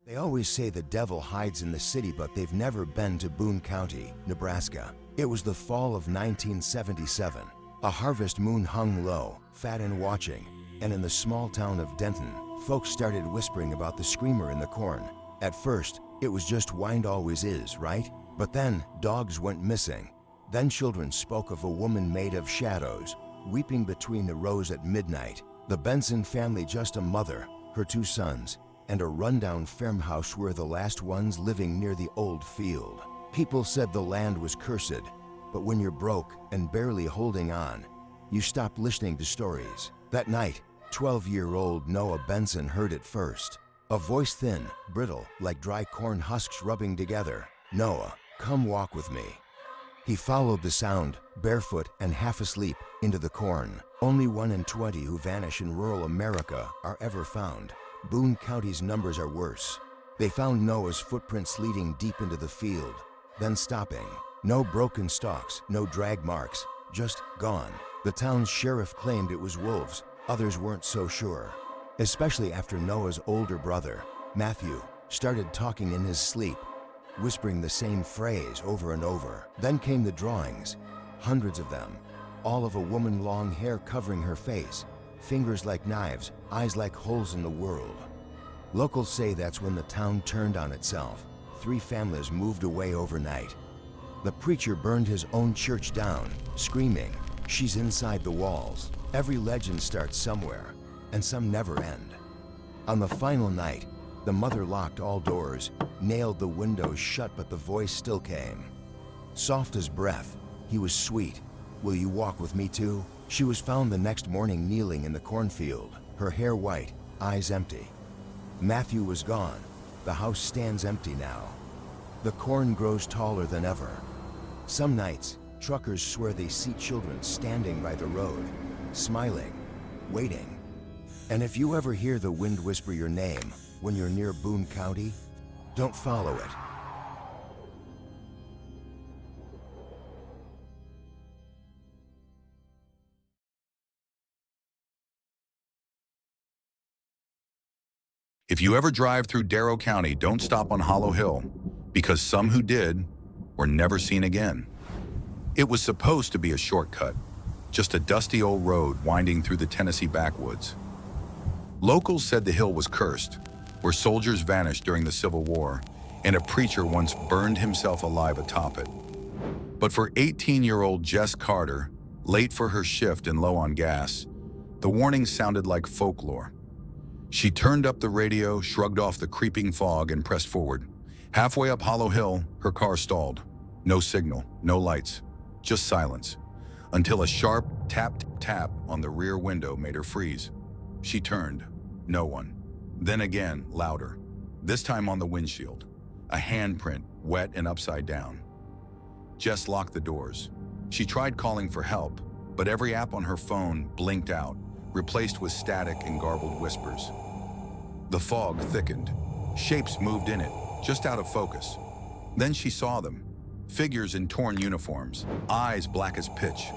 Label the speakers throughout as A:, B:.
A: They always say the devil hides in the city, but they've never been to Boone County, Nebraska. It was the fall of 1977. A harvest moon hung low, fat and watching, and in the small town of Denton, folks started whispering about the screamer in the corn. At first, it was just wind always is, right? But then, dogs went missing. Then children spoke of a woman made of shadows, weeping between the rows at midnight. The Benson family, just a mother, her 2 sons, and a rundown farmhouse were the last ones living near the old field. People said the land was cursed, but when you're broke and barely holding on, you stop listening to stories. That night, 12-year-old Noah Benson heard it first. A voice thin, brittle, like dry corn husks rubbing together. "Noah, come walk with me." He followed the sound, barefoot and half asleep, into the corn. Only 1 in 20 who vanish in rural America are ever found. Boone County's numbers are worse. They found Noah's footprints leading deep into the field, then stopping. No broken stalks, no drag marks, just gone. The town's sheriff claimed it was wolves. Others weren't so sure, especially after Noah's older brother, Matthew, started talking in his sleep, whispering the same phrase over and over. Then came the drawings, hundreds of them, all of a woman, long hair covering her face, fingers like knives, eyes like holes in the world. Locals say that's when the town turned on itself. 3 families moved away overnight. The preacher burned his own church down, screaming, "She's inside the walls." Every legend starts somewhere, and some never end. On the final night, the mother locked all doors, nailed the windows shut, but the voice still came. Soft as breath, he was sweet. "Will you walk with me too?" She was found the next morning kneeling in the cornfield, her hair white, eyes empty. Matthew was gone. The house stands empty now. The corn grows taller than ever. Some nights, truckers swear they see children standing by the road, smiling, waiting. And if you ever hear the wind whisper your name when you're near Boone County, don't follow it.
B: If you ever drive through Darrow County, don't stop on Hallow Hill, because some who did were never seen again. It was supposed to be a shortcut, just a dusty old road winding through the Tennessee backwoods. Locals said the hill was cursed, where soldiers vanished during the Civil War, and a preacher once burned himself alive atop it. But for 18-year-old Jess Carter, late for her shift and low on gas, the warning sounded like folklore. She turned up the radio, shrugged off the creeping fog, and pressed forward. Halfway up Hallow Hill, her car stalled. No signal, no lights, just silence, until a sharp tap-tap on the rear window made her freeze. She turned. No one. Then again, louder. This time on the windshield. A handprint, wet and upside down. Jess locked the doors. She tried calling for help, but every app on her phone blinked out, replaced with static and garbled whispers. The fog thickened. Shapes moved in it, just out of focus. Then she saw them. Figures in torn uniforms, eyes black as pitch,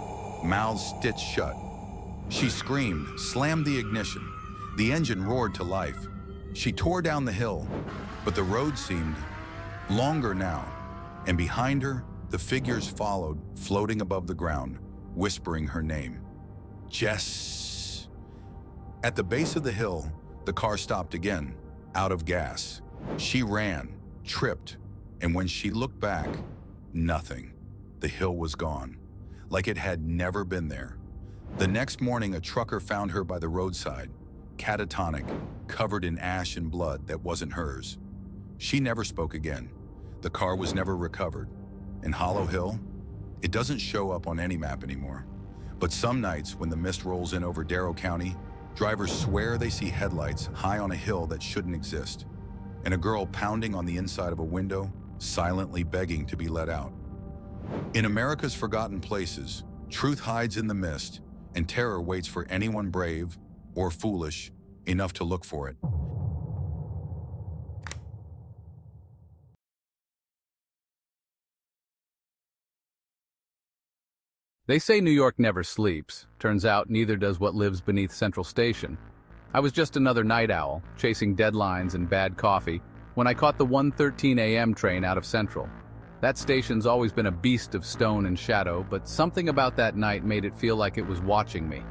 B: mouths stitched shut. She screamed, slammed the ignition. The engine roared to life. She tore down the hill, but the road seemed longer now, and behind her, the figures followed, floating above the ground, whispering her name. Jess. At the base of the hill, the car stopped again, out of gas. She ran, tripped, and when she looked back, nothing. The hill was gone, like it had never been there. The next morning, a trucker found her by the roadside, catatonic, covered in ash and blood that wasn't hers. She never spoke again. The car was never recovered. And Hallow Hill, it doesn't show up on any map anymore. But some nights when the mist rolls in over Darrow County, drivers swear they see headlights high on a hill that shouldn't exist, and a girl pounding on the inside of a window, silently begging to be let out. In America's forgotten places, truth hides in the mist, and terror waits for anyone brave or foolish enough to look for it.
C: They say New York never sleeps. Turns out neither does what lives beneath Central Station. I was just another night owl, chasing deadlines and bad coffee, when I caught the 1:13 a.m. train out of Central. That station's always been a beast of stone and shadow, but something about that night made it feel like it was watching me.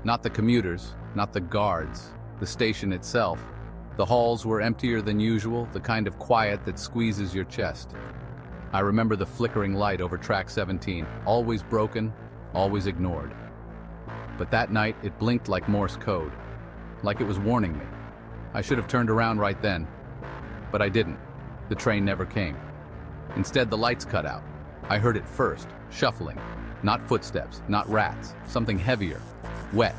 C: Not the commuters, not the guards, the station itself. The halls were emptier than usual, the kind of quiet that squeezes your chest. I remember the flickering light over track 17, always broken, always ignored. But that night, it blinked like Morse code, like it was warning me. I should have turned around right then, but I didn't. The train never came. Instead, the lights cut out. I heard it first, shuffling. Not footsteps, not rats, something heavier, wet,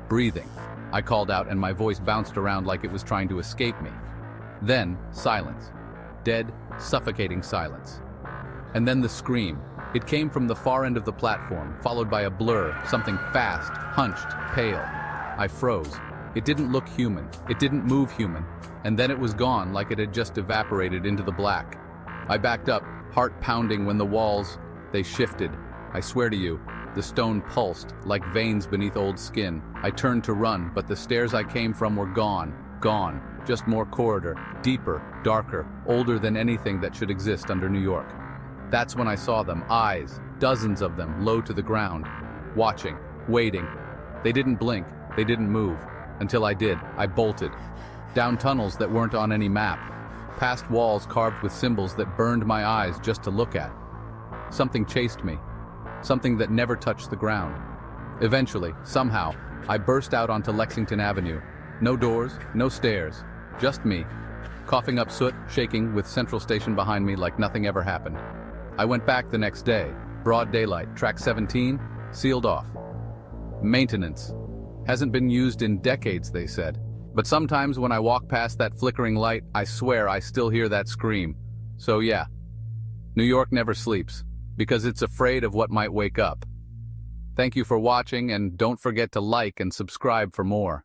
C: breathing. I called out and my voice bounced around like it was trying to escape me. Then, silence. Dead, suffocating silence. And then the scream. It came from the far end of the platform, followed by a blur, something fast, hunched, pale. I froze. It didn't look human. It didn't move human. And then it was gone, like it had just evaporated into the black. I backed up, heart pounding when the walls, they shifted. I swear to you, the stone pulsed, like veins beneath old skin. I turned to run, but the stairs I came from were gone. Just more corridor, deeper, darker, older than anything that should exist under New York. That's when I saw them, eyes, dozens of them, low to the ground, watching, waiting. They didn't blink, they didn't move. Until I did, I bolted. Down tunnels that weren't on any map. Past walls carved with symbols that burned my eyes just to look at. Something chased me. Something that never touched the ground. Eventually, somehow, I burst out onto Lexington Avenue. No doors, no stairs, just me. Coughing up soot, shaking, with Central Station behind me like nothing ever happened. I went back the next day. Broad daylight, track 17, sealed off. Maintenance. Hasn't been used in decades, they said. But sometimes when I walk past that flickering light, I swear I still hear that scream. So yeah, New York never sleeps, because it's afraid of what might wake up. Thank you for watching, and don't forget to like and subscribe for more.